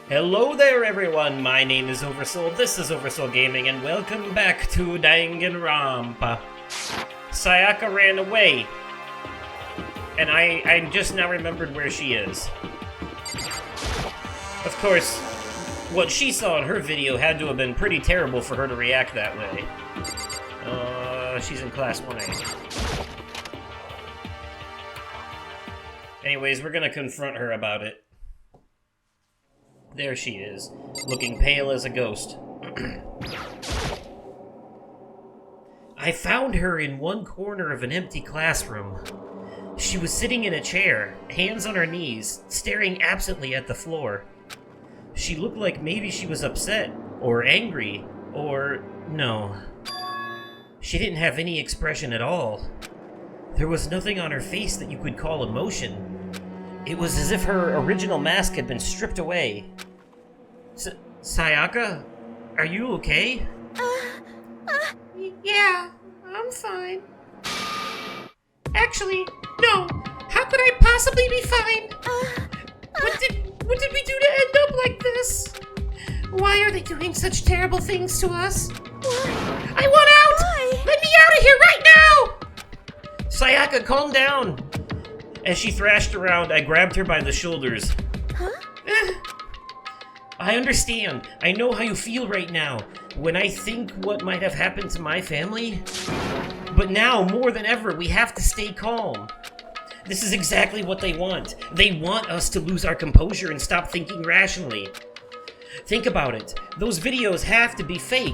Hello there everyone, my name is Oversoul, this is Oversoul Gaming, and welcome back to Danganronpa. Sayaka ran away, and I just now remembered where she is. Of course, what she saw in her video had to have been pretty terrible for her to react that way. She's in Class 1A. Anyways, we're gonna confront her about it. There she is, looking pale as a ghost. I found her in one corner of an empty classroom. She was sitting in a chair, hands on her knees, staring absently at the floor. She looked like maybe she was upset, or angry, or no. She didn't have any expression at all. There was nothing on her face that you could call emotion. It was as if her original mask had been stripped away. Sayaka? Are you okay? Yeah, I'm fine. Actually, no. How could I possibly be fine? What did we do to end up like this? Why are they doing such terrible things to us? What? I want out! Why? Let me out of here right now! Sayaka, calm down! As she thrashed around, I grabbed her by the shoulders. Huh? I understand. I know how you feel right now, when I think what might have happened to my family. But now, more than ever, we have to stay calm. This is exactly what they want. They want us to lose our composure and stop thinking rationally. Think about it. Those videos have to be fake.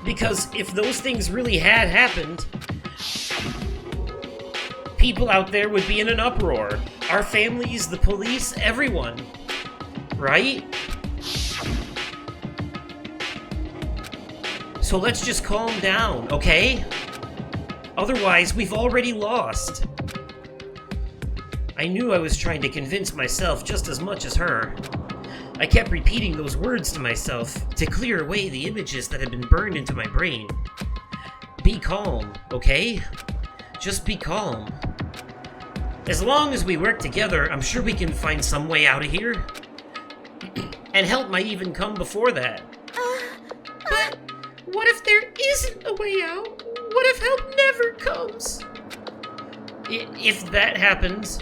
Because if those things really had happened, people out there would be in an uproar. Our families, the police, everyone. Right? So let's just calm down, okay? Otherwise, we've already lost. I knew I was trying to convince myself just as much as her. I kept repeating those words to myself to clear away the images that had been burned into my brain. Be calm, okay? Just be calm. As long as we work together, I'm sure we can find some way out of here. And help might even come before that. But what if there isn't a way out? What if help never comes? If that happens,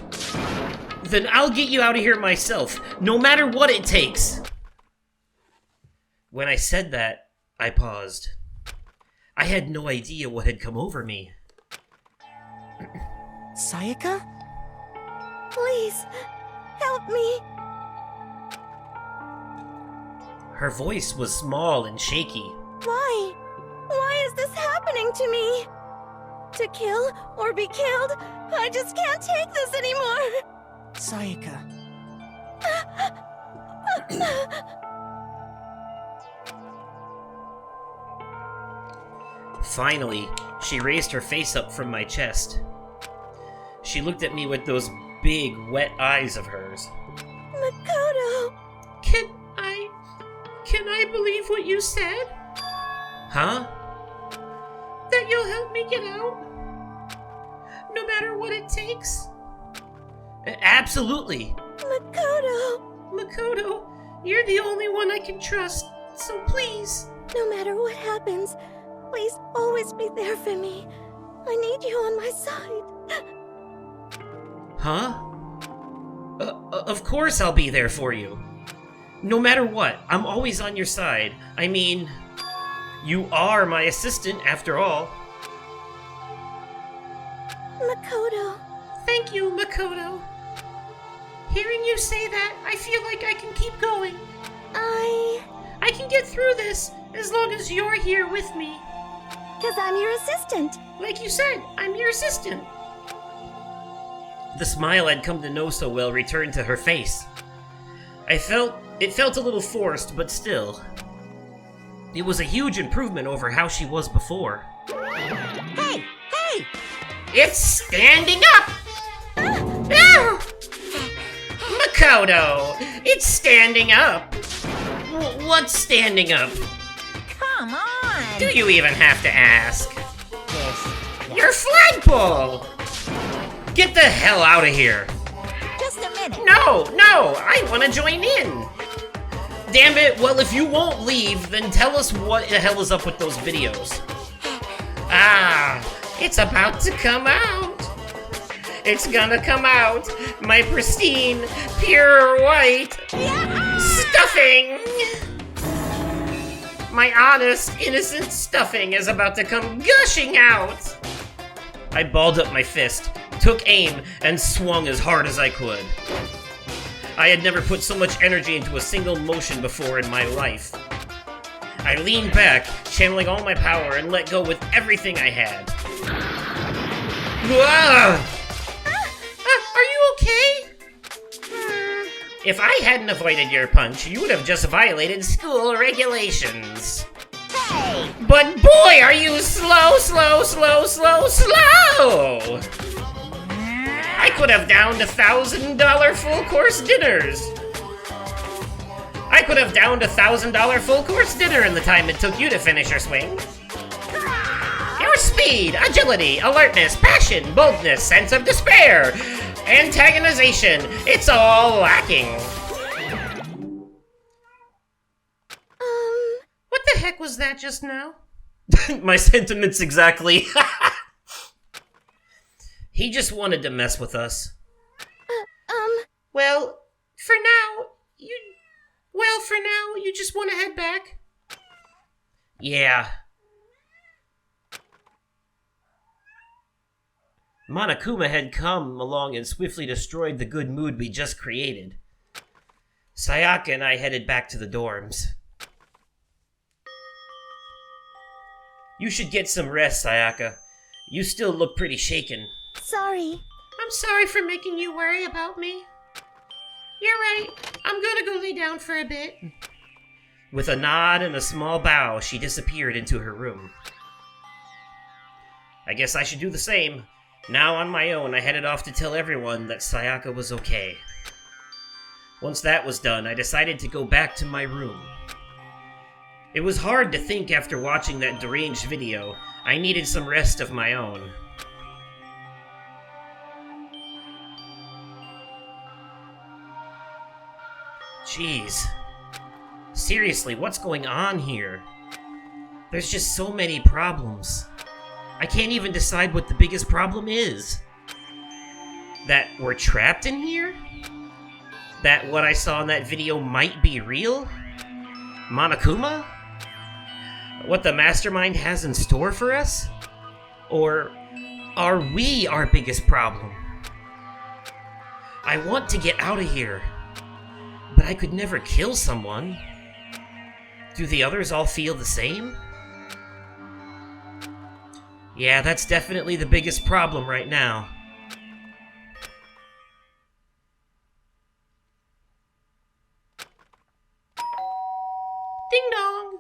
then I'll get you out of here myself, no matter what it takes. When I said that, I paused. I had no idea what had come over me. Sayaka? Please, help me. Her voice was small and shaky. Why? Why is this happening to me? To kill or be killed? I just can't take this anymore. Sayaka. Finally, she raised her face up from my chest. She looked at me with those big, wet eyes of hers. Makoto! Can I believe what you said? Huh? That you'll help me get out? No matter what it takes? Absolutely. Makoto, you're the only one I can trust, so please. No matter what happens, please always be there for me. I need you on my side. Huh? Of course I'll be there for you. No matter what, I'm always on your side. I mean, you are my assistant after all. Makoto. Thank you, Makoto. Hearing you say that, I feel like I can keep going. I can get through this as long as you're here with me. 'Cause I'm your assistant. Like you said, I'm your assistant. The smile I'd come to know so well returned to her face. It felt a little forced, but still. It was a huge improvement over how she was before. Hey! Hey! It's standing up! Makoto! It's standing up! What's standing up? Come on! Do you even have to ask? Yes. Your flagpole! Get the hell out of here! Just a minute. No, I want to join in! Damn it! Well, if you won't leave, then tell us what the hell is up with those videos. Ah, it's about to come out. It's gonna come out. My pristine, pure white stuffing. My honest, innocent stuffing is about to come gushing out. I balled up my fist, took aim, and swung as hard as I could. I had never put so much energy into a single motion before in my life. I leaned back, channeling all my power, and let go with everything I had. Ah! Are you okay? If I hadn't avoided your punch, you would have just violated school regulations. Hey! But boy, are you slow! I could have downed $1,000 full-course dinners. I could have downed $1,000 full-course dinner in the time it took you to finish your swing. Your speed, agility, alertness, passion, boldness, sense of despair, antagonization, it's all lacking. What the heck was that just now? My sentiments exactly. He just wanted to mess with us. Well, for now, you just want to head back? Yeah. Monokuma had come along and swiftly destroyed the good mood we just created. Sayaka and I headed back to the dorms. You should get some rest, Sayaka. You still look pretty shaken. Sorry. I'm sorry for making you worry about me. You're right. I'm gonna go lay down for a bit. With a nod and a small bow, she disappeared into her room. I guess I should do the same. Now on my own, I headed off to tell everyone that Sayaka was okay. Once that was done, I decided to go back to my room. It was hard to think after watching that deranged video. I needed some rest of my own. Jeez. Seriously, what's going on here? There's just so many problems. I can't even decide what the biggest problem is. That we're trapped in here? That what I saw in that video might be real? Monokuma? What the mastermind has in store for us? Or are we our biggest problem? I want to get out of here, but I could never kill someone. Do the others all feel the same? Yeah, that's definitely the biggest problem right now. Ding dong.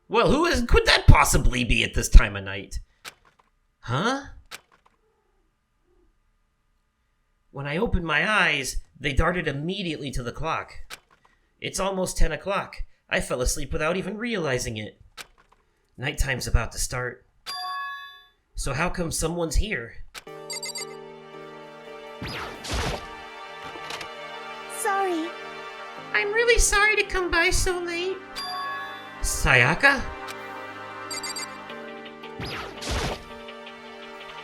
Well, could that possibly be at this time of night? Huh? When I opened my eyes, they darted immediately to the clock. It's almost 10 o'clock. I fell asleep without even realizing it. Nighttime's about to start. So how come someone's here? Sorry. I'm really sorry to come by so late. Sayaka?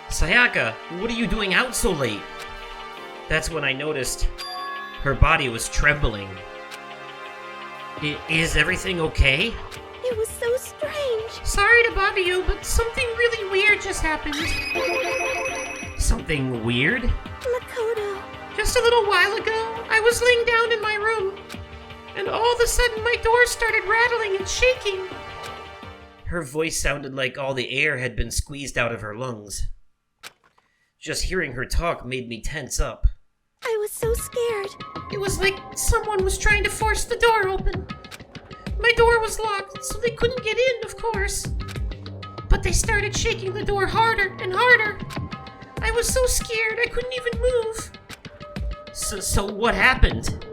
Sayaka, what are you doing out so late? That's when I noticed her body was trembling. Is everything okay? It was so strange. Sorry to bother you, but something really weird just happened. Something weird? Makoto. Just a little while ago, I was laying down in my room, and all of a sudden my door started rattling and shaking. Her voice sounded like all the air had been squeezed out of her lungs. Just hearing her talk made me tense up. I was so scared. It was like someone was trying to force the door open. My door was locked, so they couldn't get in, of course. But they started shaking the door harder and harder. I was so scared I couldn't even move. So what happened?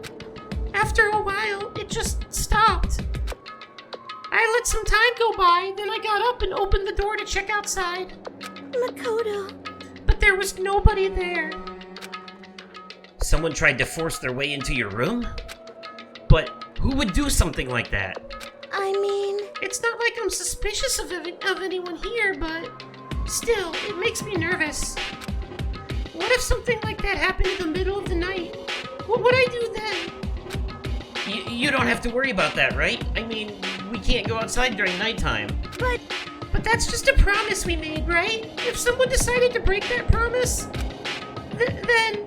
After a while, it just stopped. I let some time go by, then I got up and opened the door to check outside. Makoto. But there was nobody there. Someone tried to force their way into your room? But Who would do something like that? I mean, It's not like I'm suspicious of anyone here, but still, it makes me nervous. What if something like that happened in the middle of the night? What would I do then? You don't have to worry about that, right? I mean, we can't go outside during nighttime. But that's just a promise we made, right? If someone decided to break that promise, then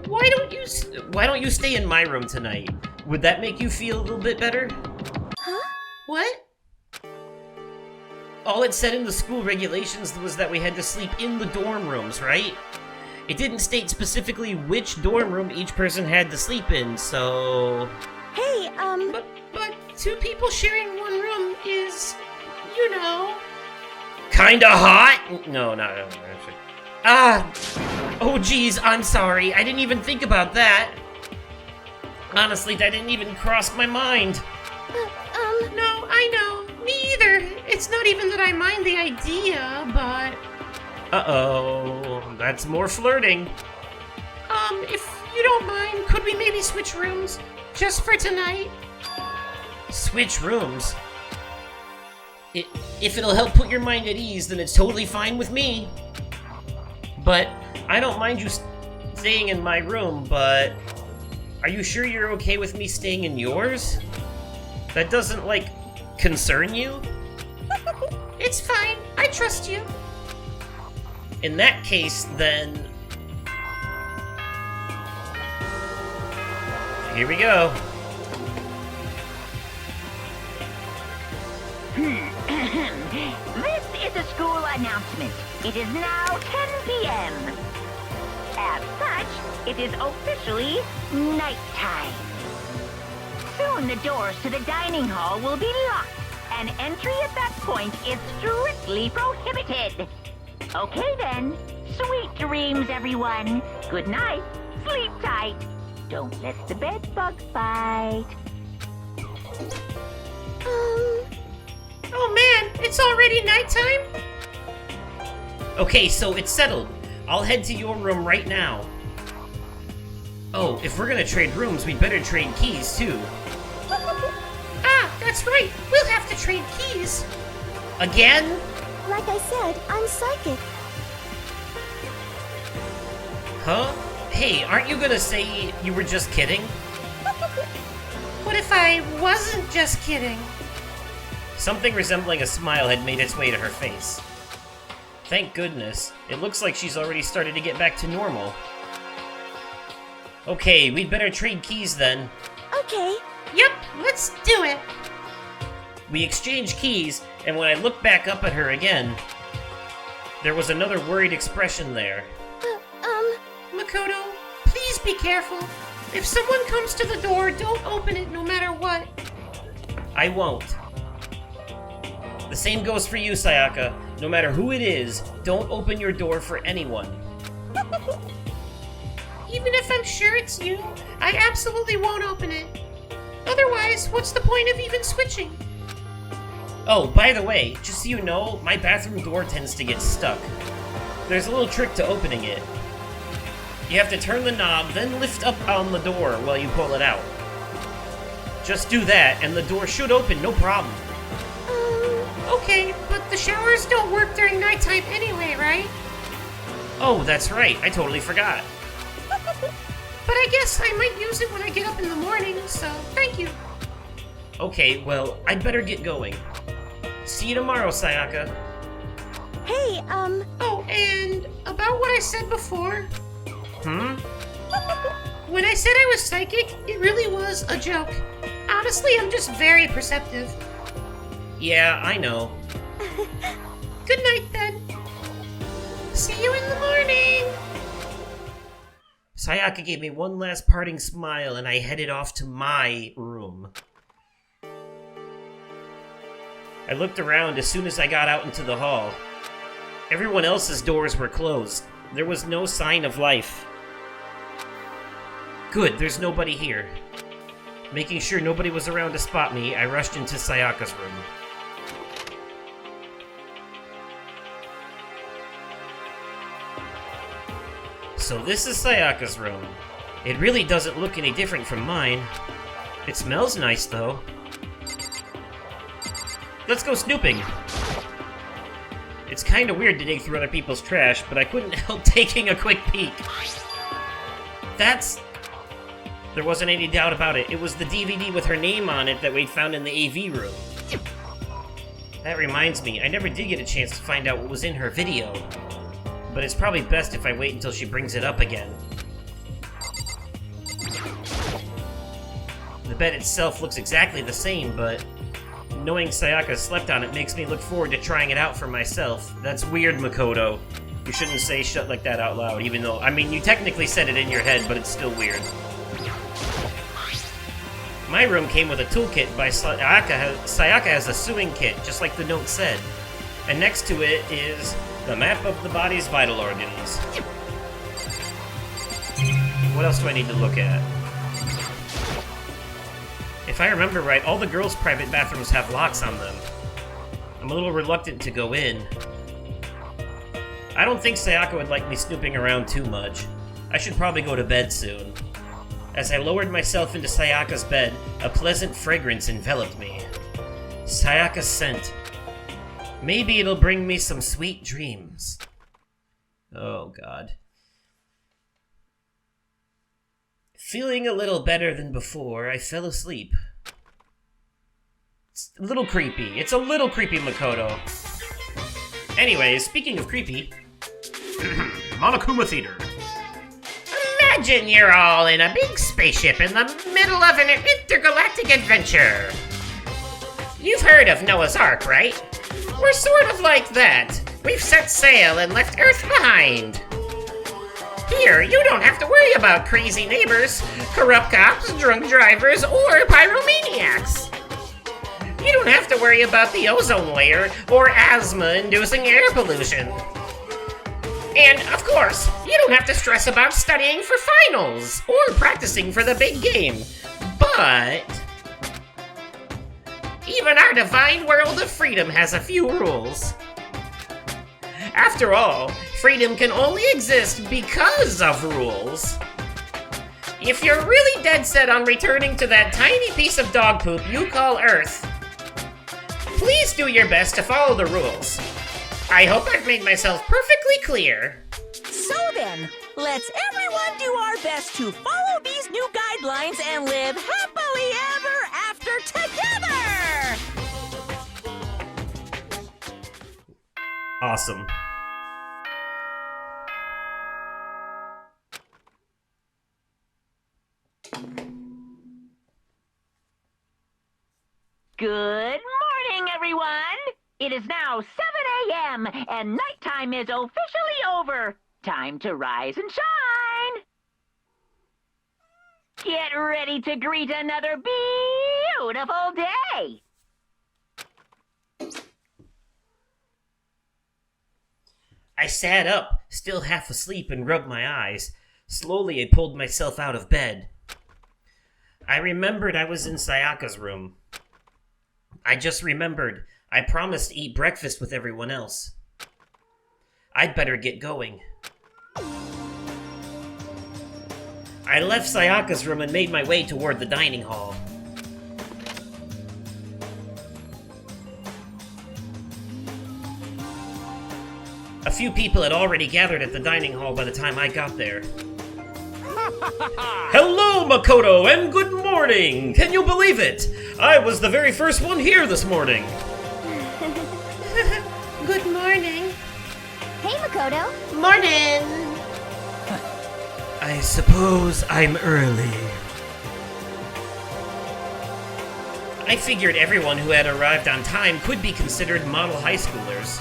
Why don't you stay in my room tonight? Would that make you feel a little bit better? what? All it said in the school regulations was that we had to sleep in the dorm rooms, right? It didn't state specifically which dorm room each person had to sleep in, so... hey, But two people sharing one room is, you know. Kinda hot? No, no. Oh geez, I'm sorry. I didn't even think about that. Honestly, that didn't even cross my mind. No, I know. Me either. It's not even that I mind the idea, but Uh-oh, that's more flirting. if you don't mind, could we maybe switch rooms just for tonight? Switch rooms? If it'll help put your mind at ease, then it's totally fine with me. But I don't mind you staying in my room, but are you sure you're okay with me staying in yours? That doesn't, like, concern you? It's fine. I trust you. In that case, then... Here we go. This is a school announcement. It is now 10 p.m. As such, it is officially nighttime. Soon the doors to the dining hall will be locked, and entry at that point is strictly prohibited. Okay then. Sweet dreams, everyone. Good night. Sleep tight. Don't let the bed bugs bite. Oh man, it's already nighttime? Okay, so it's settled. I'll head to your room right now. Oh, if we're gonna trade rooms, we'd better trade keys, too. Ah, that's right. We'll have to trade keys. Again? like I said, I'm psychic. Huh? Hey, aren't you gonna say you were just kidding? What if I wasn't just kidding? Something resembling a smile had made its way to her face. Thank goodness. It looks like she's already started to get back to normal. Okay, we'd better trade keys then. Okay. Yep, let's do it. We exchanged keys, and when I looked back up at her again, there was another worried expression there. Makoto, please be careful. If someone comes to the door, don't open it no matter what. I won't. The same goes for you, Sayaka. No matter who it is, don't open your door for anyone. Even if I'm sure it's you, I absolutely won't open it. Otherwise, what's the point of even switching? Oh, by the way, just so you know, my bathroom door tends to get stuck. There's a little trick to opening it. You have to turn the knob, then lift up on the door while you pull it out. Just do that, and the door should open, no problem. Okay, but the showers don't work during nighttime anyway, right? Oh, that's right, I totally forgot. But I guess I might use it when I get up in the morning, so thank you. Okay, well, I'd better get going. See you tomorrow, Sayaka. Hey, Oh, and about what I said before, when I said I was psychic, it really was a joke. Honestly, I'm just very perceptive. Yeah, I know. Good night, then. See you in the morning. Sayaka gave me one last parting smile, and I headed off to my room. I looked around as soon as I got out into the hall. Everyone else's doors were closed. There was no sign of life. Good, there's nobody here. Making sure nobody was around to spot me, I rushed into Sayaka's room. So this is Sayaka's room. It really doesn't look any different from mine. It smells nice, though. Let's go snooping. It's kinda weird to dig through other people's trash, but I couldn't help taking a quick peek. There wasn't any doubt about it. It was the DVD with her name on it that we'd found in the AV room. That reminds me, I never did get a chance to find out what was in her video. But it's probably best if I wait until she brings it up again. The bed itself looks exactly the same, but knowing Sayaka slept on it makes me look forward to trying it out for myself. That's weird, Makoto. You shouldn't say shit like that out loud, even though, I mean, you technically said it in your head, but it's still weird. My room came with a toolkit by Sayaka. Sayaka has a sewing kit, just like the note said. And next to it is the map of the body's vital organs. What else do I need to look at? If I remember right, all the girls' private bathrooms have locks on them. I'm a little reluctant to go in. I don't think Sayaka would like me snooping around too much. I should probably go to bed soon. As I lowered myself into Sayaka's bed, a pleasant fragrance enveloped me. Sayaka's scent. Maybe it'll bring me some sweet dreams. Oh, God. Feeling a little better than before, I fell asleep. It's a little creepy. It's a little creepy, Makoto. Anyways, speaking of creepy... Monokuma Theater. Imagine you're all in a big spaceship in the middle of an intergalactic adventure. You've heard of Noah's Ark, right? We're sort of like that. We've set sail and left Earth behind. Here, you don't have to worry about crazy neighbors, corrupt cops, drunk drivers, or pyromaniacs. You don't have to worry about the ozone layer or asthma-inducing air pollution. And, of course, you don't have to stress about studying for finals or practicing for the big game. But even our divine world of freedom has a few rules. After all, freedom can only exist because of rules. If you're really dead set on returning to that tiny piece of dog poop you call Earth, please do your best to follow the rules. I hope I've made myself perfectly clear. So then, let's everyone do our best to follow these new guidelines and live happily ever after together! Awesome. Good morning, everyone! It is now 7 a.m. and nighttime is officially over. Time to rise and shine! Get ready to greet another beautiful day! I sat up, still half asleep, and rubbed my eyes. Slowly, I pulled myself out of bed. I remembered I was in Sayaka's room. I just remembered I promised to eat breakfast with everyone else. I'd better get going. I left Sayaka's room and made my way toward the dining hall. A few people had already gathered at the dining hall by the time I got there. Hello, Makoto, and good morning! Can you believe it? I was the very first one here this morning. Good morning. Hey, Makoto. Morning. I suppose I'm early. I figured everyone who had arrived on time could be considered model high schoolers.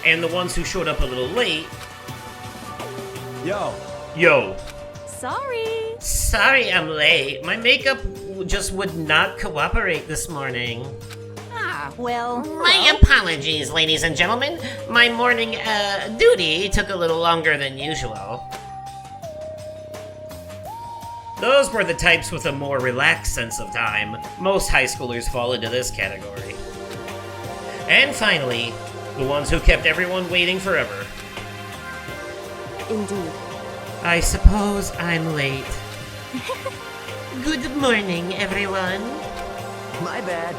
And the ones who showed up a little late... Yo. Sorry. Sorry I'm late. My makeup just would not cooperate this morning. My apologies, ladies and gentlemen. My morning, duty took a little longer than usual. Those were the types with a more relaxed sense of time. Most high schoolers fall into this category. And finally, the ones who kept everyone waiting forever. Indeed. I suppose I'm late. Good morning, everyone. My bad.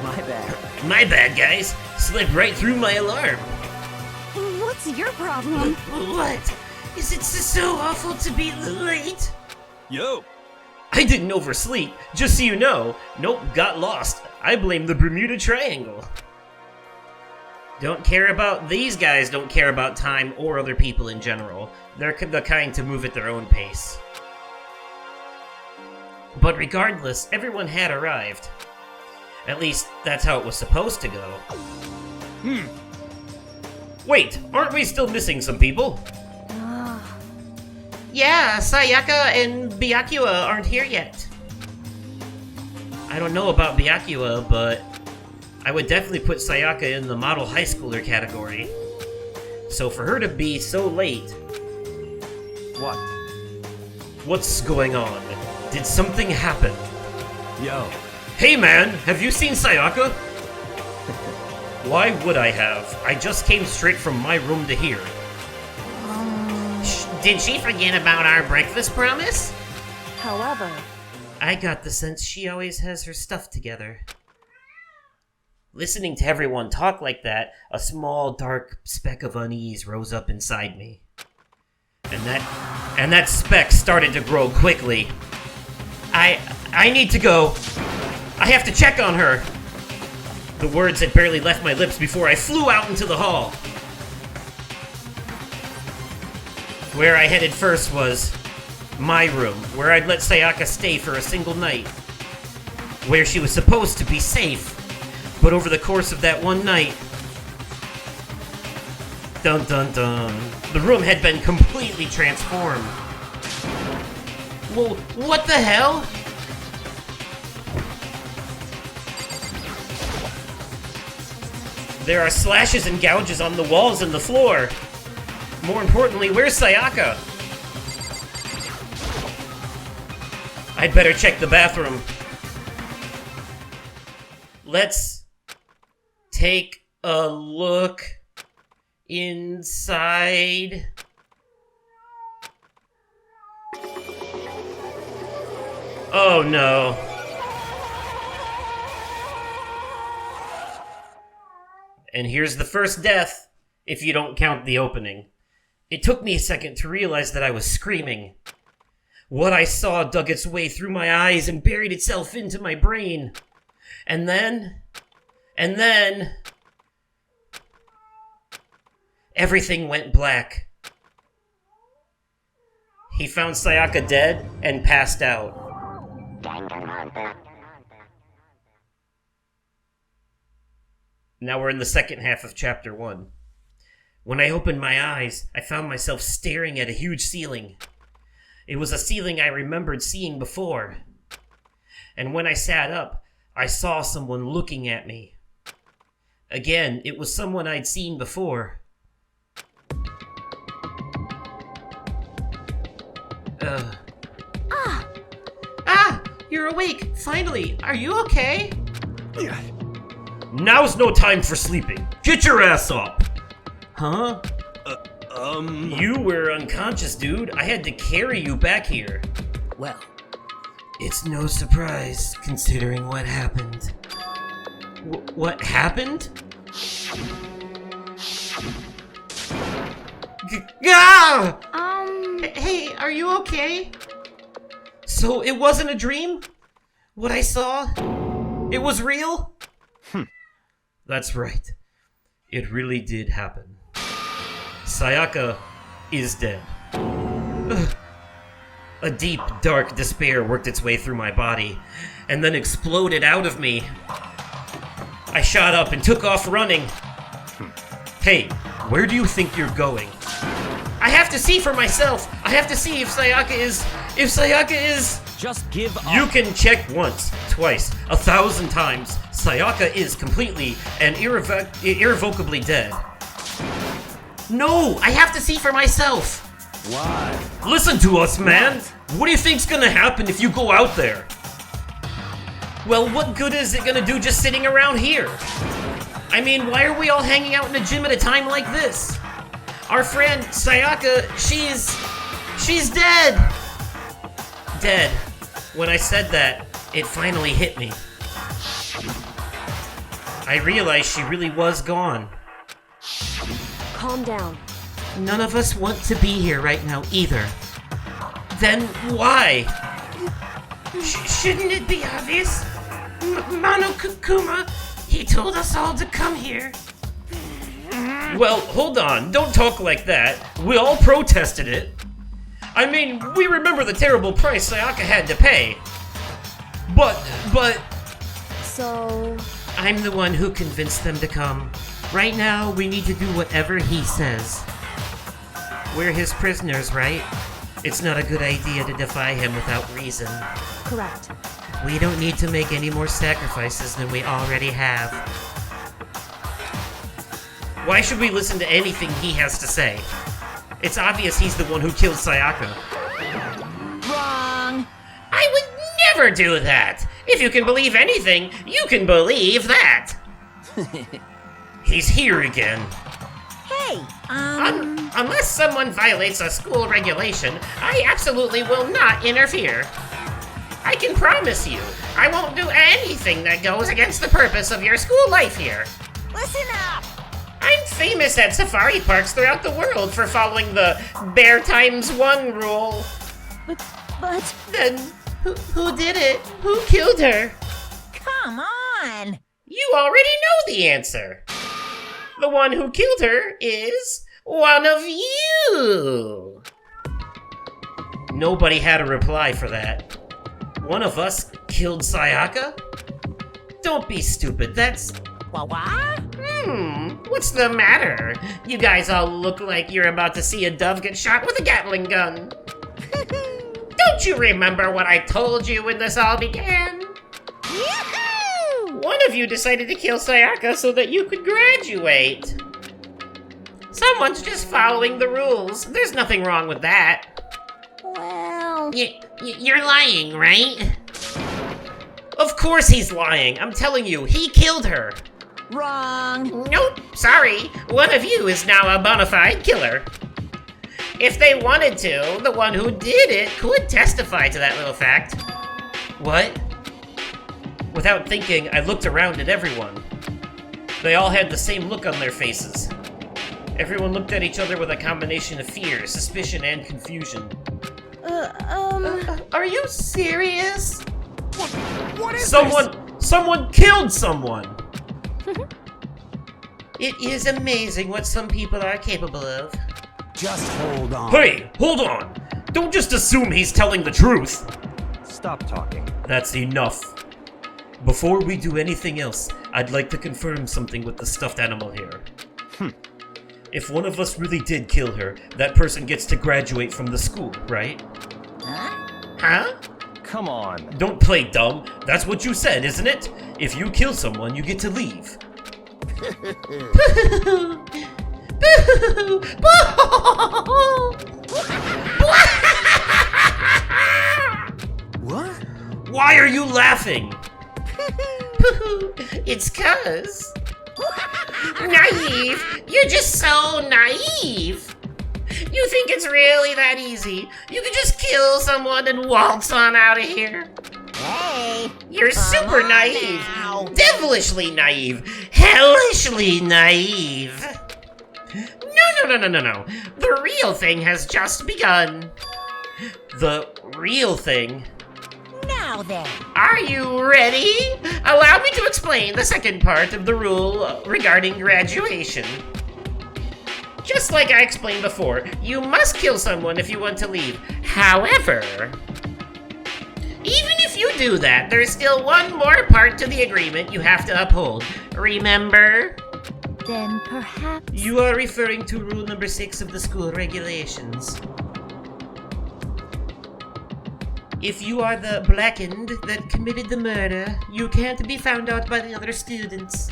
My bad, guys. Slipped right through my alarm. What's your problem? What? Is it so awful to be late? Yo! I didn't oversleep, just so you know. Nope, got lost. I blame the Bermuda Triangle. These guys don't care about time or other people in general. They're the kind to move at their own pace. But regardless, everyone had arrived. At least, that's how it was supposed to go. Wait, aren't we still missing some people? Yeah, Sayaka and Byakuya aren't here yet. I don't know about Byakuya, but I would definitely put Sayaka in the model high schooler category. So for her to be so late... What? What's going on? Did something happen? Yo. Hey man, have you seen Sayaka? Why would I have? I just came straight from my room to here. Did she forget about our breakfast promise? However, I got the sense she always has her stuff together. Listening to everyone talk like that, a small dark speck of unease rose up inside me. And that speck started to grow quickly. I need to go. I have to check on her. The words had barely left my lips before I flew out into the hall. Where I headed first was my room, where I'd let Sayaka stay for a single night. Where she was supposed to be safe. But over the course of that one night... Dun dun dun. The room had been completely transformed. Well, what the hell? There are slashes and gouges on the walls and the floor. More importantly, where's Sayaka? I'd better check the bathroom. Let's take a look inside. Oh no. And here's the first death, if you don't count the opening. It took me a second to realize that I was screaming. What I saw dug its way through my eyes and buried itself into my brain. And then... everything went black. He found Sayaka dead and passed out. Now we're in the second half of Chapter 1. When I opened my eyes, I found myself staring at a huge ceiling. It was a ceiling I remembered seeing before. And when I sat up, I saw someone looking at me. Again, it was someone I'd seen before. You're awake, finally. Are you okay? Now's no time for sleeping. Get your ass up! Huh? You were unconscious, dude. I had to carry you back here. Well, It's no surprise, considering what happened. What happened? Ah! Hey, are you okay? So it wasn't a dream? What I saw? It was real? That's right. It really did happen. Sayaka is dead. Ugh. A deep, dark despair worked its way through my body, and then exploded out of me. I shot up and took off running. Hey, where do you think you're going? I have to see for myself. I have to see if Sayaka is... just give up. You can check once, twice, 1,000 times. Sayaka is completely and irrevocably dead. No, I have to see for myself. Why? Listen to us, man! What do you think's gonna happen if you go out there? Well, what good is it gonna do just sitting around here? I mean, why are we all hanging out in a gym at a time like this? Our friend, Sayaka, she's dead! Dead. When I said that, it finally hit me. I realized she really was gone. Calm down. None of us want to be here right now either. Then why? Shouldn't it be obvious? Monokuma, he told us all to come here. Well, hold on. Don't talk like that. We all protested it. I mean, we remember the terrible price Sayaka had to pay. But... So... I'm the one who convinced them to come. Right now, we need to do whatever he says. We're his prisoners, right? It's not a good idea to defy him without reason. Correct. We don't need to make any more sacrifices than we already have. Why should we listen to anything he has to say? It's obvious he's the one who killed Sayaka. Wrong. I would never do that. If you can believe anything, you can believe that. He's here again. Hey, Unless someone violates a school regulation, I absolutely will not interfere. I can promise you, I won't do anything that goes against the purpose of your school life here. listen up. I'm famous at safari parks throughout the world for following the bear times one rule. But, Then, who did it? Who killed her? come on. You already know the answer. The one who killed her is one of you. Nobody had a reply for that. One of us killed Sayaka? Don't be stupid, that's... What? What's the matter? You guys all look like you're about to see a dove get shot with a Gatling gun. Don't you remember what I told you when this all began? Yahoo! One of you decided to kill Sayaka so that you could graduate. Someone's just following the rules. There's nothing wrong with that. Well, You're lying, right? Of course he's lying. I'm telling you, he killed her. wrong. Nope, sorry. One of you is now a bona fide killer. If they wanted to, the one who did it could testify to that little fact. What? Without thinking, I looked around at everyone. They all had the same look on their faces. Everyone looked at each other with a combination of fear, suspicion, and confusion. Are you serious? What is Someone killed someone! It is amazing what some people are capable of. this? Just hold on. Hey, hold on! Don't just assume he's telling the truth! Stop talking. That's enough. Before we do anything else, I'd like to confirm something with the stuffed animal here. If one of us really did kill her, that person gets to graduate from the school, right? Huh? Come on. Don't play dumb. That's what you said, isn't it? If you kill someone, you get to leave. What? Why are you laughing? It's 'cause... Naive! You're just so naive! You think it's really that easy? You can just kill someone and waltz on out of here? Hey, You're super on naive! now. Devilishly naive! Hellishly naive! No. The real thing has just begun. The real thing? now then. Are you ready? Allow me to explain the second part of the rule regarding graduation. Just like I explained before, you must kill someone if you want to leave. However, even if you do that, there's still one more part to the agreement you have to uphold. Remember? Then perhaps... You are referring to rule number 6 of the school regulations. If you are the blackened that committed the murder, you can't be found out by the other students.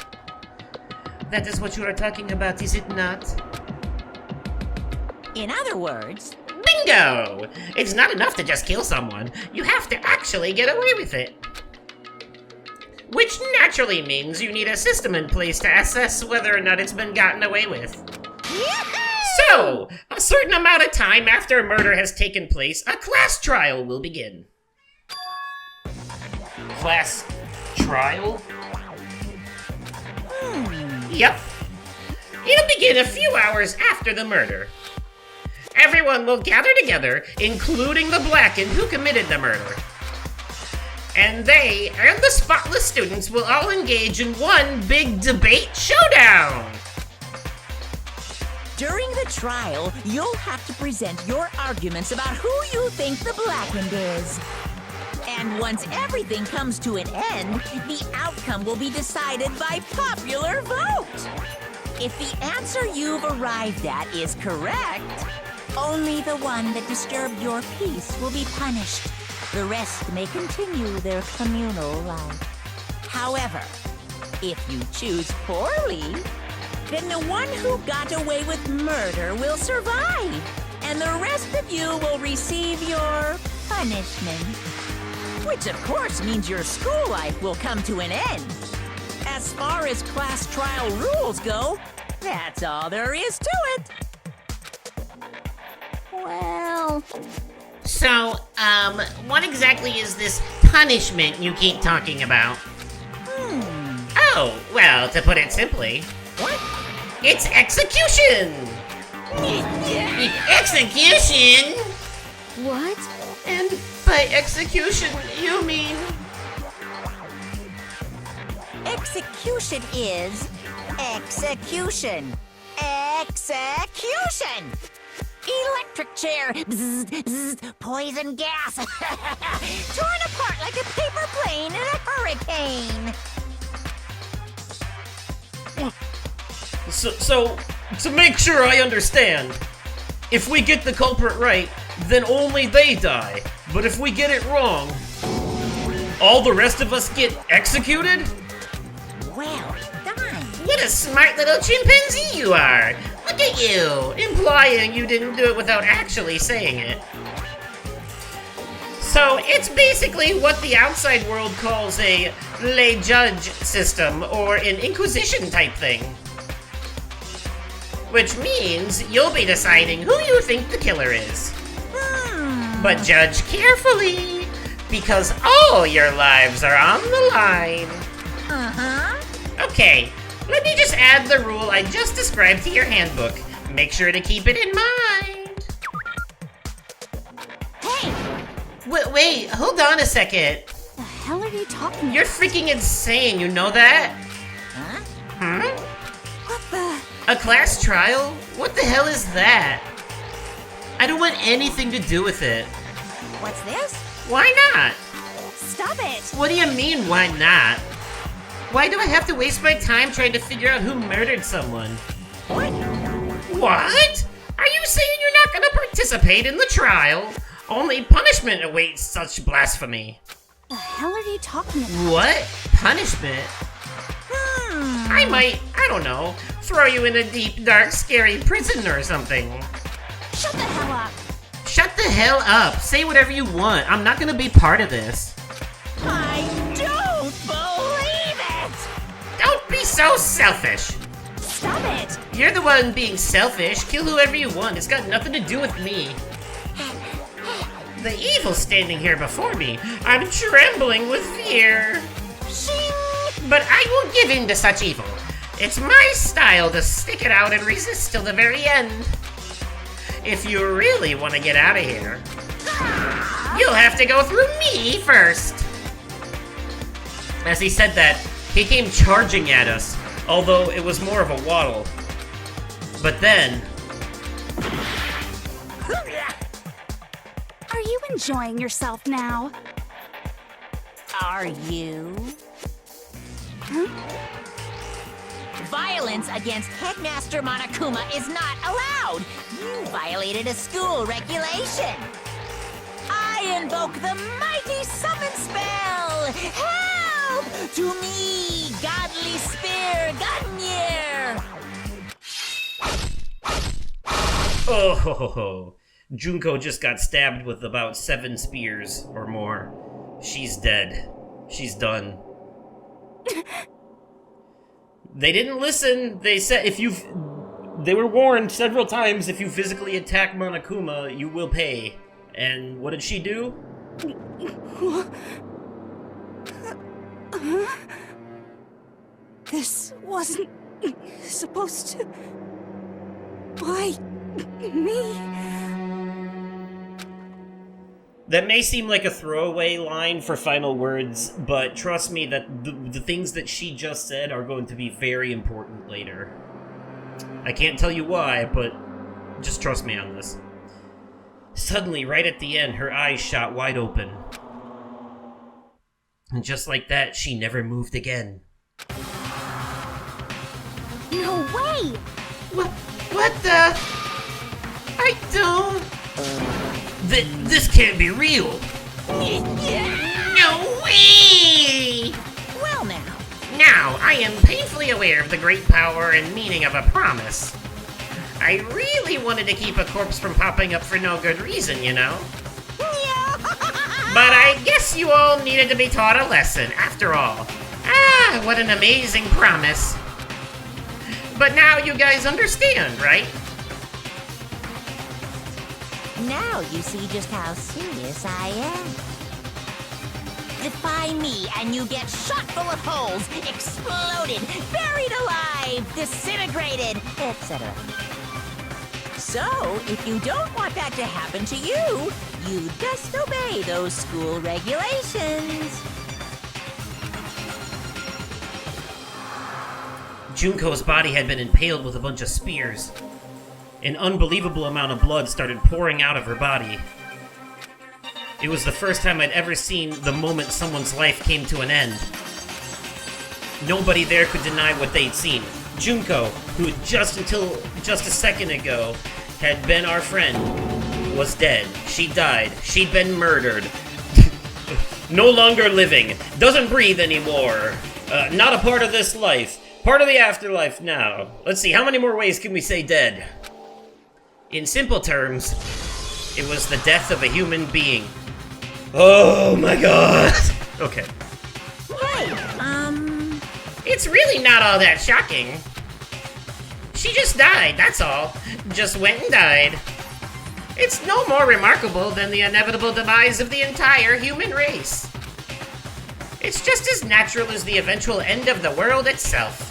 That is what you are talking about, is it not? In other words, Bingo! It's not enough to just kill someone. You have to actually get away with it. Which naturally means you need a system in place to assess whether or not it's been gotten away with. So, a certain amount of time after a murder has taken place, a class trial will begin. class trial? Yep. It'll begin a few hours after the murder. Everyone will gather together, including the Blackened who committed the murder. And they and the spotless students will all engage in one big debate showdown. During the trial, you'll have to present your arguments about who you think the Blackened is. And once everything comes to an end, the outcome will be decided by popular vote. If the answer you've arrived at is correct, only the one that disturbed your peace will be punished. The rest may continue their communal life. However, if you choose poorly, then the one who got away with murder will survive, and the rest of you will receive your punishment. Which of course means your school life will come to an end. As far as class trial rules go, that's all there is to it. Well, So, what exactly is this punishment you keep talking about? Oh, well, to put it simply, What? it's execution! Execution? what? And by execution, you mean... Execution is execution. Execution! Electric chair. Bzz, bzz, poison gas. Torn apart like a paper plane in a hurricane. So, to make sure I understand, if we get the culprit right, then only they die. But if we get it wrong, all the rest of us get executed? Well done. What a smart little chimpanzee you are! Look at you! Implying you didn't do it without actually saying it. So, it's basically what the outside world calls a lay judge system, or an inquisition type thing. Which means you'll be deciding who you think the killer is. But judge carefully, because all your lives are on the line. Okay, let me just add the rule I just described to your handbook. Make sure to keep it in mind. Hey, Wait, hold on a second. The hell are you talking about? You're freaking insane, you know that? huh? What the? A class trial? What the hell is that? I don't want anything to do with it. What's this? Why not? Stop it! What do you mean, why not? Why do I have to waste my time trying to figure out who murdered someone? What? What? Are you saying you're not gonna participate in the trial? Only punishment awaits such blasphemy. The hell are you talking about? What? Punishment? I don't know, throw you in a deep, dark, scary prison or something. Shut the hell up! Shut the hell up. Say whatever you want. I'm not gonna be part of this. I don't believe it! Don't be so selfish. Stop it! You're the one being selfish. Kill whoever you want. It's got nothing to do with me. The evil standing here before me. I'm trembling with fear. But I won't give in to such evil. It's my style to stick it out and resist till the very end. If you really want to get out of here, you'll have to go through me first. As he said that, he came charging at us, although it was more of a waddle. But then... Are you enjoying yourself now? Are you? Violence against Headmaster Monokuma is not allowed! You violated a school regulation! I invoke the mighty summon spell! Help! To me, godly spear, Gungnir! Oh, ho, ho, ho. Junko just got stabbed with about 7 spears or more. She's dead. She's done. They didn't listen. They said they were warned several times, if you physically attack Monokuma, you will pay. And what did she do? This wasn't supposed to... Why me? That may seem like a throwaway line for final words, but trust me that the things that she just said are going to be very important later. I can't tell you why, but just trust me on this. Suddenly, right at the end, her eyes shot wide open. And just like that, she never moved again. No way! What the? I don't... This can't be real! No way! Well now, Now, I am painfully aware of the great power and meaning of a promise. I really wanted to keep a corpse from popping up for no good reason, you know? But I guess you all needed to be taught a lesson, after all. Ah, what an amazing promise. But now you guys understand, right? now you see just how serious I am. Defy me and you get shot full of holes, exploded, buried alive, disintegrated, etc. So, if you don't want that to happen to you, you just obey those school regulations. Junko's body had been impaled with a bunch of spears. An unbelievable amount of blood started pouring out of her body. It was the first time I'd ever seen the moment someone's life came to an end. Nobody there could deny what they'd seen. Junko, who had just a second ago had been our friend, was dead. She died. She'd been murdered. No longer living. Doesn't breathe anymore. Not a part of this life. Part of the afterlife now. Let's see, how many more ways can we say dead? In simple terms, it was the death of a human being. Oh my god! Okay. It's really not all that shocking. She just died, that's all. Just went and died. It's no more remarkable than the inevitable demise of the entire human race. It's just as natural as the eventual end of the world itself.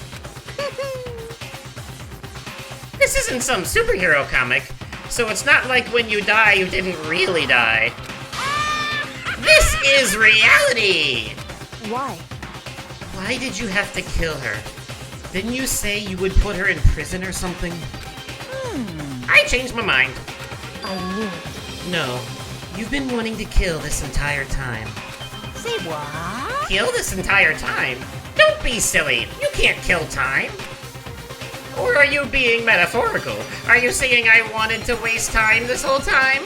This isn't some superhero comic, so it's not like when you die, you didn't really die. This is reality! Why? Why did you have to kill her? Didn't you say you would put her in prison or something? I changed my mind. I knew it. No, you've been wanting to kill this entire time. Say what? Kill this entire time? Don't be silly. You can't kill time. Or are you being metaphorical? Are you saying I wanted to waste time this whole time?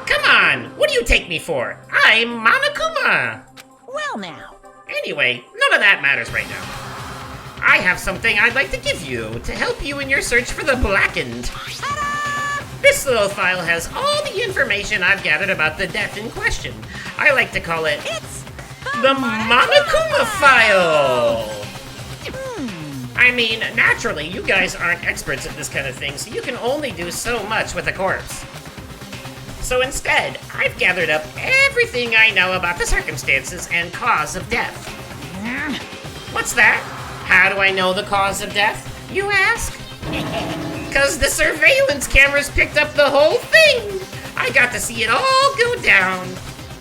Come on! What do you take me for? I'm Monokuma! Well now. Anyway, none of that matters right now. I have something I'd like to give you to help you in your search for the Blackened. Ta-da! This little file has all the information I've gathered about the death in question. I like to call it... It's the Monokuma File! I mean, naturally, you guys aren't experts at this kind of thing, so you can only do so much with a corpse. So instead, I've gathered up everything I know about the circumstances and cause of death. What's that? How do I know the cause of death, you ask? 'Cause the surveillance cameras picked up the whole thing! I got to see it all go down.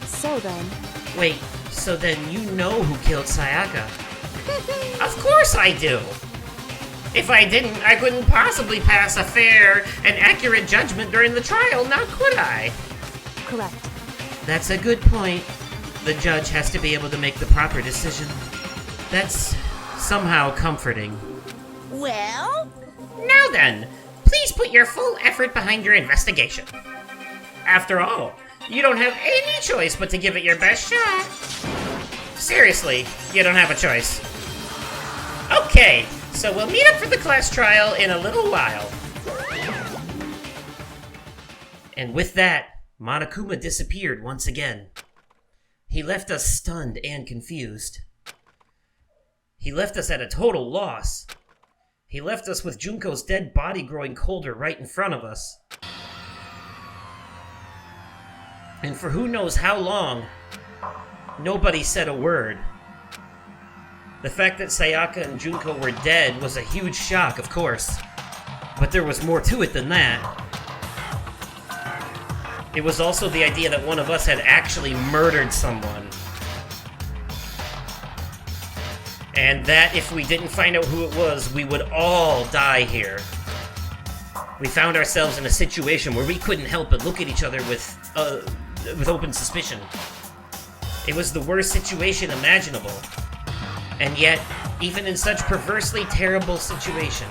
So then, Wait, so then you know who killed Sayaka? Of course I do! If I didn't, I couldn't possibly pass a fair and accurate judgment during the trial, now could I? correct. That's a good point. The judge has to be able to make the proper decision. That's somehow comforting. well, Now then, please put your full effort behind your investigation. After all, you don't have any choice but to give it your best shot. Seriously, you don't have a choice. Okay, so we'll meet up for the class trial in a little while. And with that, Monokuma disappeared once again. He left us stunned and confused. He left us at a total loss. He left us with Junko's dead body growing colder right in front of us. And for who knows how long, nobody said a word. The fact that Sayaka and Junko were dead was a huge shock, of course. But there was more to it than that. It was also the idea that one of us had actually murdered someone. And that if we didn't find out who it was, we would all die here. We found ourselves in a situation where we couldn't help but look at each other with open suspicion. It was the worst situation imaginable. And yet, even in such perversely terrible situation,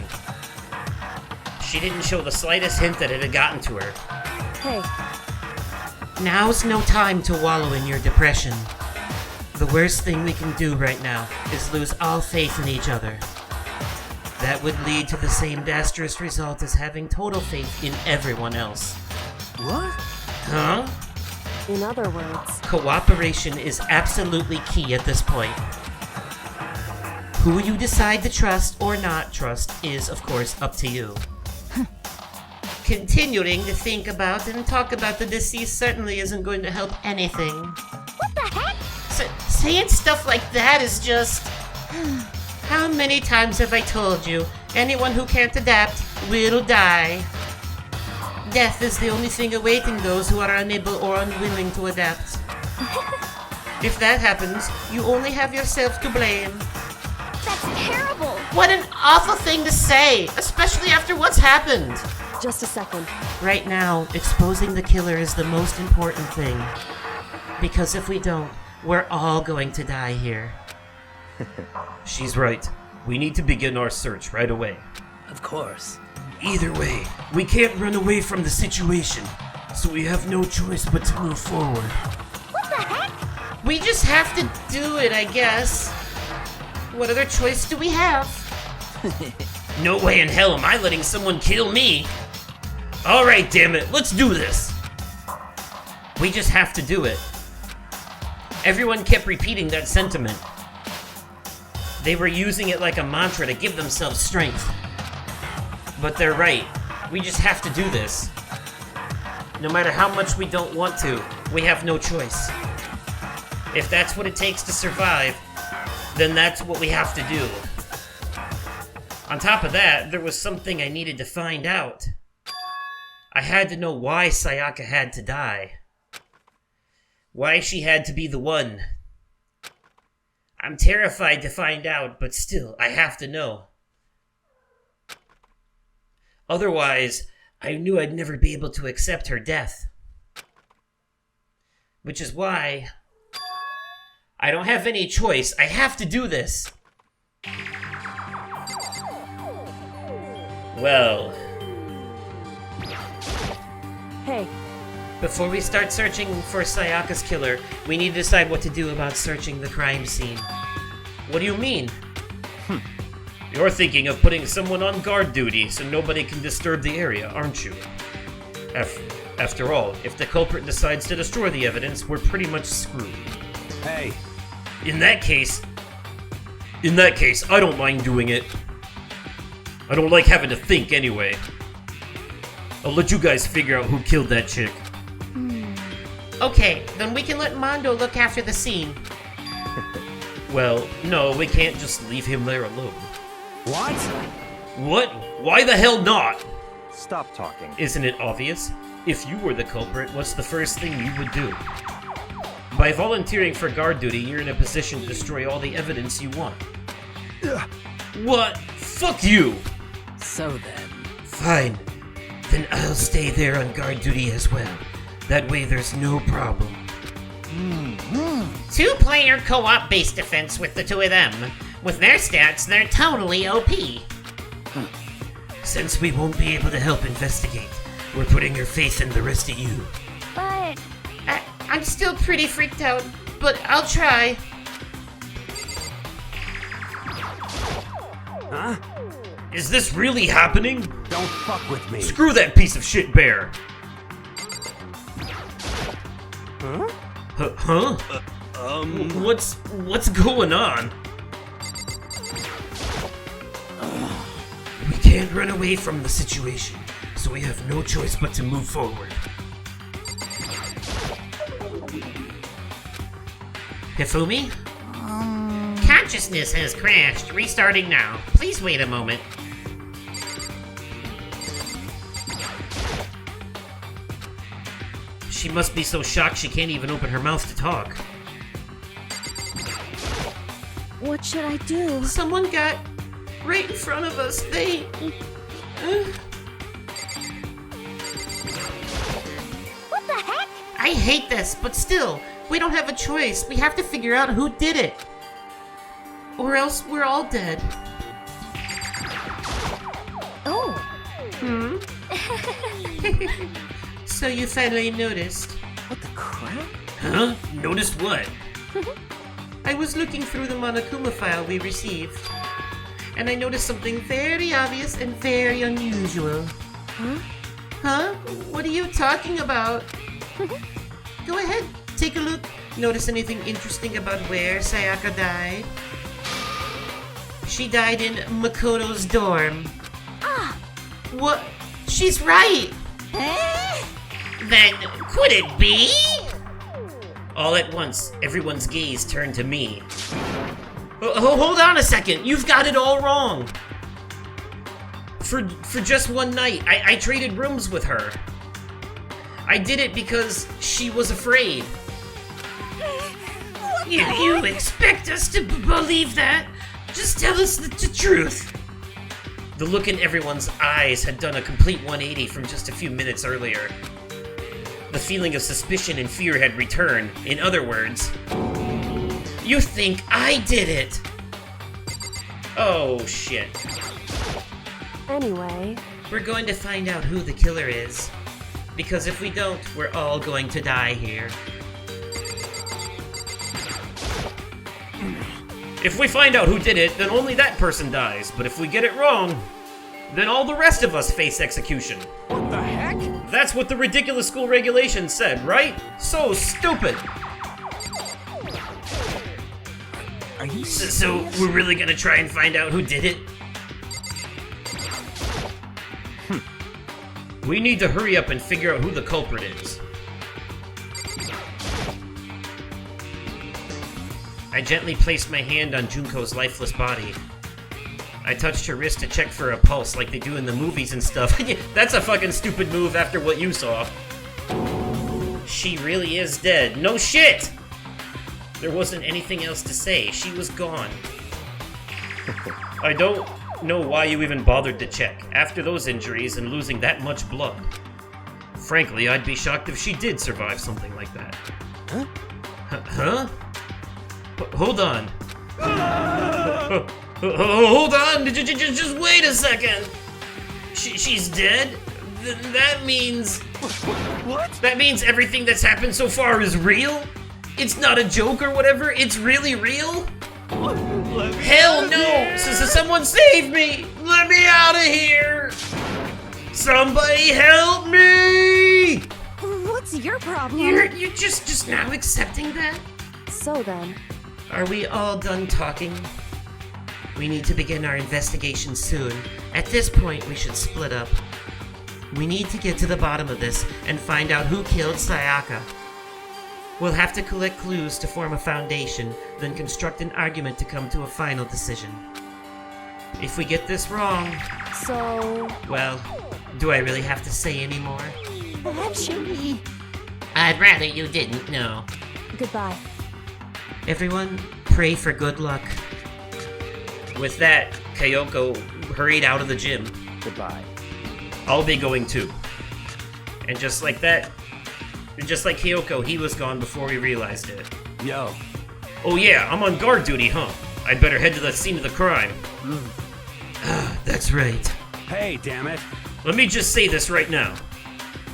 she didn't show the slightest hint that it had gotten to her. Hey, Now's no time to wallow in your depression. The worst thing we can do right now is lose all faith in each other. That would lead to the same disastrous result as having total faith in everyone else. What? Huh? in other words, Cooperation is absolutely key at this point. Who you decide to trust or not trust is, of course, up to you. Continuing to think about and talk about the deceased certainly isn't going to help anything. What the heck? Saying stuff like that is just... How many times have I told you? Anyone who can't adapt will die. Death is the only thing awaiting those who are unable or unwilling to adapt. If that happens, you only have yourself to blame. That's terrible. What an awful thing to say, especially after what's happened. just a second. Right now, exposing the killer is the most important thing. Because if we don't, we're all going to die here. She's right. We need to begin our search right away. Of course. Either way, we can't run away from the situation, so we have no choice but to move forward. What the heck? We just have to do it, I guess. What other choice do we have? No way in hell am I letting someone kill me. Alright, damn it, let's do this. We just have to do it. Everyone kept repeating that sentiment. They were using it like a mantra to give themselves strength. But they're right. We just have to do this. No matter how much we don't want to, we have no choice. If that's what it takes to survive, then that's what we have to do. On top of that, there was something I needed to find out. I had to know why Sayaka had to die. Why she had to be the one. I'm terrified to find out, but still, I have to know. Otherwise, I knew I'd never be able to accept her death. Which is why I don't have any choice. I have to do this. Well, Hey, before we start searching for Sayaka's killer, we need to decide what to do about searching the crime scene. What do you mean? You're thinking of putting someone on guard duty so nobody can disturb the area, aren't you? After all, if the culprit decides to destroy the evidence, we're pretty much screwed. Hey, In that case, I don't mind doing it. I don't like having to think anyway. I'll let you guys figure out who killed that chick. Okay, then we can let Mondo look after the scene. Well, no, we can't just leave him there alone. what? What? Why the hell not? Stop talking. Isn't it obvious? If you were the culprit, what's the first thing you would do? By volunteering for guard duty, you're in a position to destroy all the evidence you want. What? Fuck you! So then. Fine. Then I'll stay there on guard duty as well. That way there's no problem. Two-player co-op based defense with the two of them. With their stats, they're totally OP. Since we won't be able to help investigate, we're putting your faith in the rest of you. But I'm still pretty freaked out, but I'll try. Huh? Is this really happening? Don't fuck with me. Screw that piece of shit bear. Huh? Huh? What's going on? We can't run away from the situation, so we have no choice but to move forward. Hifumi? Can't consciousness has crashed. Restarting now. Please wait a moment. She must be so shocked she can't even open her mouth to talk. What should I do? Someone got right in front of us. They... What the heck? I hate this, but still, we don't have a choice. We have to figure out who did it. Or else we're all dead. Oh. Hmm? So you finally noticed. What the crap? Huh? Noticed what? I was looking through the Monokuma file we received, and I noticed something very obvious and very unusual. Huh? Huh? What are you talking about? Go ahead, take a look. Notice anything interesting about where Sayaka died? She died in Makoto's dorm. Ah. What? She's right! Eh? Then could it be? All at once, everyone's gaze turned to me. Hold on a second, you've got it all wrong. For just one night, I traded rooms with her. I did it because she was afraid. You expect us to believe that? Just tell us the truth. The look in everyone's eyes had done a complete 180 from just a few minutes earlier. The feeling of suspicion and fear had returned. In other words, You think I did it? oh shit. Anyway, We're going to find out who the killer is. Because if we don't, we're all going to die here. If we find out who did it, then only that person dies. But if we get it wrong, then all the rest of us face execution. What the heck? That's what the ridiculous school regulations said, right? So stupid! Are you So we're really gonna try and find out who did it? We need to hurry up and figure out who the culprit is. I gently placed my hand on Junko's lifeless body. I touched her wrist to check for a pulse like they do in the movies and stuff. That's a fucking stupid move after what you saw. She really is dead. No shit! There wasn't anything else to say. She was gone. I don't know why you even bothered to check, after those injuries and losing that much blood. Frankly, I'd be shocked if she did survive something like that. Huh? Huh? Hold on. Hold on! Just wait a second! She's dead? That means... What? That means everything that's happened so far is real? It's not a joke or whatever? It's really real? Hell no! Someone save me! Let me out of here! Somebody help me! what's your problem? You're just now accepting that? So then, Are we all done talking? We need to begin our investigation soon. At this point, we should split up. We need to get to the bottom of this and find out who killed Sayaka. We'll have to collect clues to form a foundation, then construct an argument to come to a final decision. If we get this wrong, so well, do I really have to say any more? Actually, I'd rather you didn't know. goodbye. Everyone, pray for good luck. With that, Kyoko hurried out of the gym. Goodbye. I'll be going too. And just like that, just like Kyoko, he was gone before we realized it. Yo. Oh yeah, I'm on guard duty, huh? I'd better head to the scene of the crime. That's right. Hey, damn it. Let me just say this right now.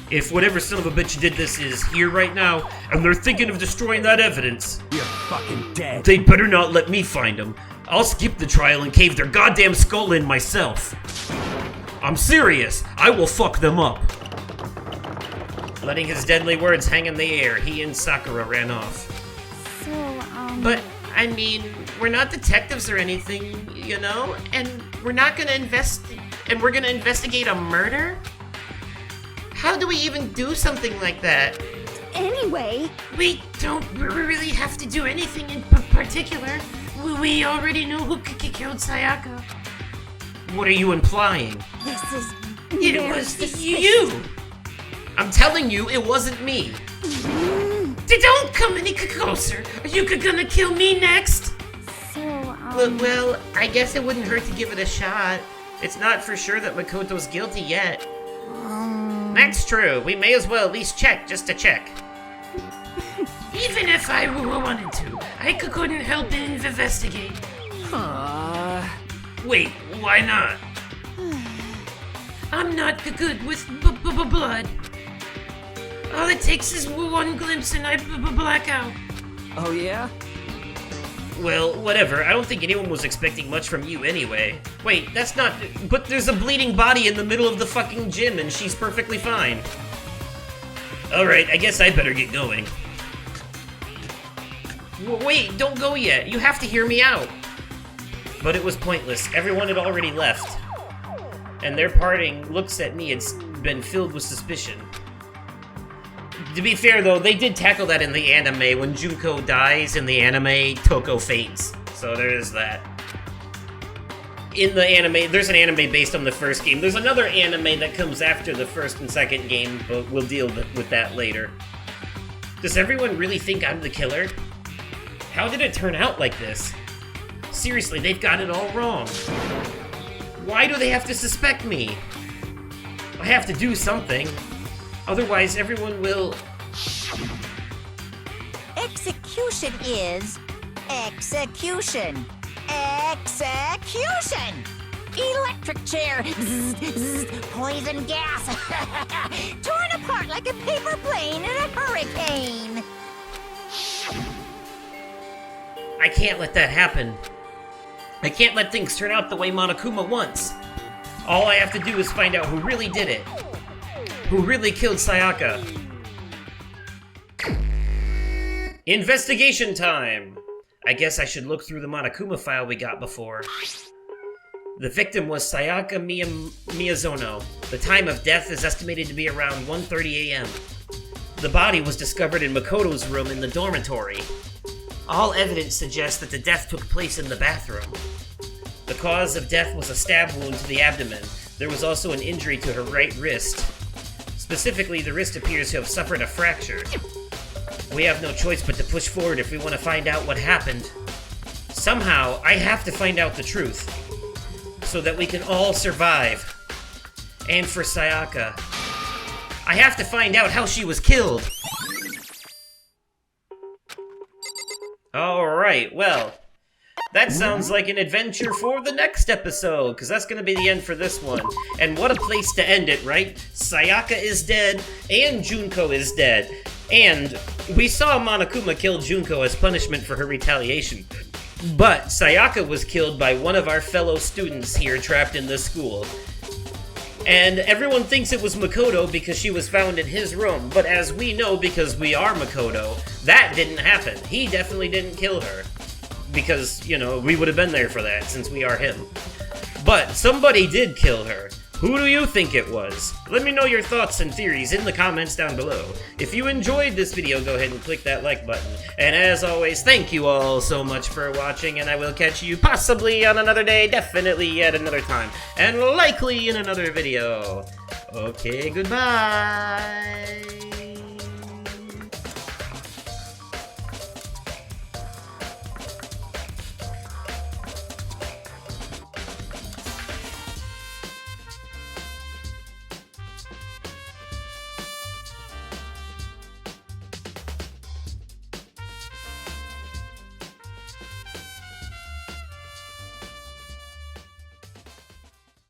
If whatever son of a bitch did this is here right now, and they're thinking of destroying that evidence, You're fucking dead. they'd better not let me find them. I'll skip the trial and cave their goddamn skull in myself. I'm serious. I will fuck them up. Letting his deadly words hang in the air, he and Sakura ran off. so, But, I mean, we're not detectives or anything, you know? And we're not gonna we're gonna investigate a murder? How do we even do something like that? anyway, We don't really have to do anything in particular. We already know who killed Sayaka. What are you implying? This is It very was suspicious. you! I'm telling you, it wasn't me. Don't come any closer. Are you gonna kill me next? So, Well, I guess it wouldn't hurt to give it a shot. It's not for sure that Makoto's guilty yet. That's true. We may as well at least check, just to check. Even if I wanted to, I couldn't help but investigate. Wait, why not? I'm not good with blood. All it takes is one glimpse and I black out. Oh, yeah? Well, whatever. I don't think anyone was expecting much from you anyway. Wait, that's not... But there's a bleeding body in the middle of the fucking gym and she's perfectly fine. Alright, I guess I better get going. Wait, don't go yet. You have to hear me out. But it was pointless. Everyone had already left. And their parting looks at me had been filled with suspicion. To be fair, though, they did tackle that in the anime. When Junko dies in the anime, Toko faints. So there is that. In the anime, there's an anime based on the first game. There's another anime that comes after the first and second game, but we'll deal with that later. Does everyone really think I'm the killer? How did it turn out like this? Seriously, they've got it all wrong. Why do they have to suspect me? I have to do something. Otherwise, everyone will... Execution is execution. Execution! Electric chair. Zzz, zzz, poison gas. Torn apart like a paper plane in a hurricane. I can't let that happen. I can't let things turn out the way Monokuma wants. All I have to do is find out who really did it. Who really killed Sayaka. Investigation time! I guess I should look through the Monokuma file we got before. The victim was Sayaka Miyazono. The time of death is estimated to be around 1:30 a.m. The body was discovered in Makoto's room in the dormitory. All evidence suggests that the death took place in the bathroom. The cause of death was a stab wound to the abdomen. There was also an injury to her right wrist. Specifically, the wrist appears to have suffered a fracture. We have no choice but to push forward if we want to find out what happened. Somehow, I have to find out the truth, so that we can all survive. And for Sayaka, I have to find out how she was killed. Alright, well, that sounds like an adventure for the next episode, because that's going to be the end for this one. And what a place to end it, right? Sayaka is dead, and Junko is dead. And we saw Monokuma kill Junko as punishment for her retaliation. But Sayaka was killed by one of our fellow students here trapped in this school. And everyone thinks it was Makoto because she was found in his room, but as we know, because we are Makoto, that didn't happen. He definitely didn't kill her. Because, you know, we would have been there for that, since we are him. But somebody did kill her. Who do you think it was? Let me know your thoughts and theories in the comments down below. If you enjoyed this video, go ahead and click that like button. And as always, thank you all so much for watching, and I will catch you possibly on another day, definitely at another time, and likely in another video. Okay, goodbye!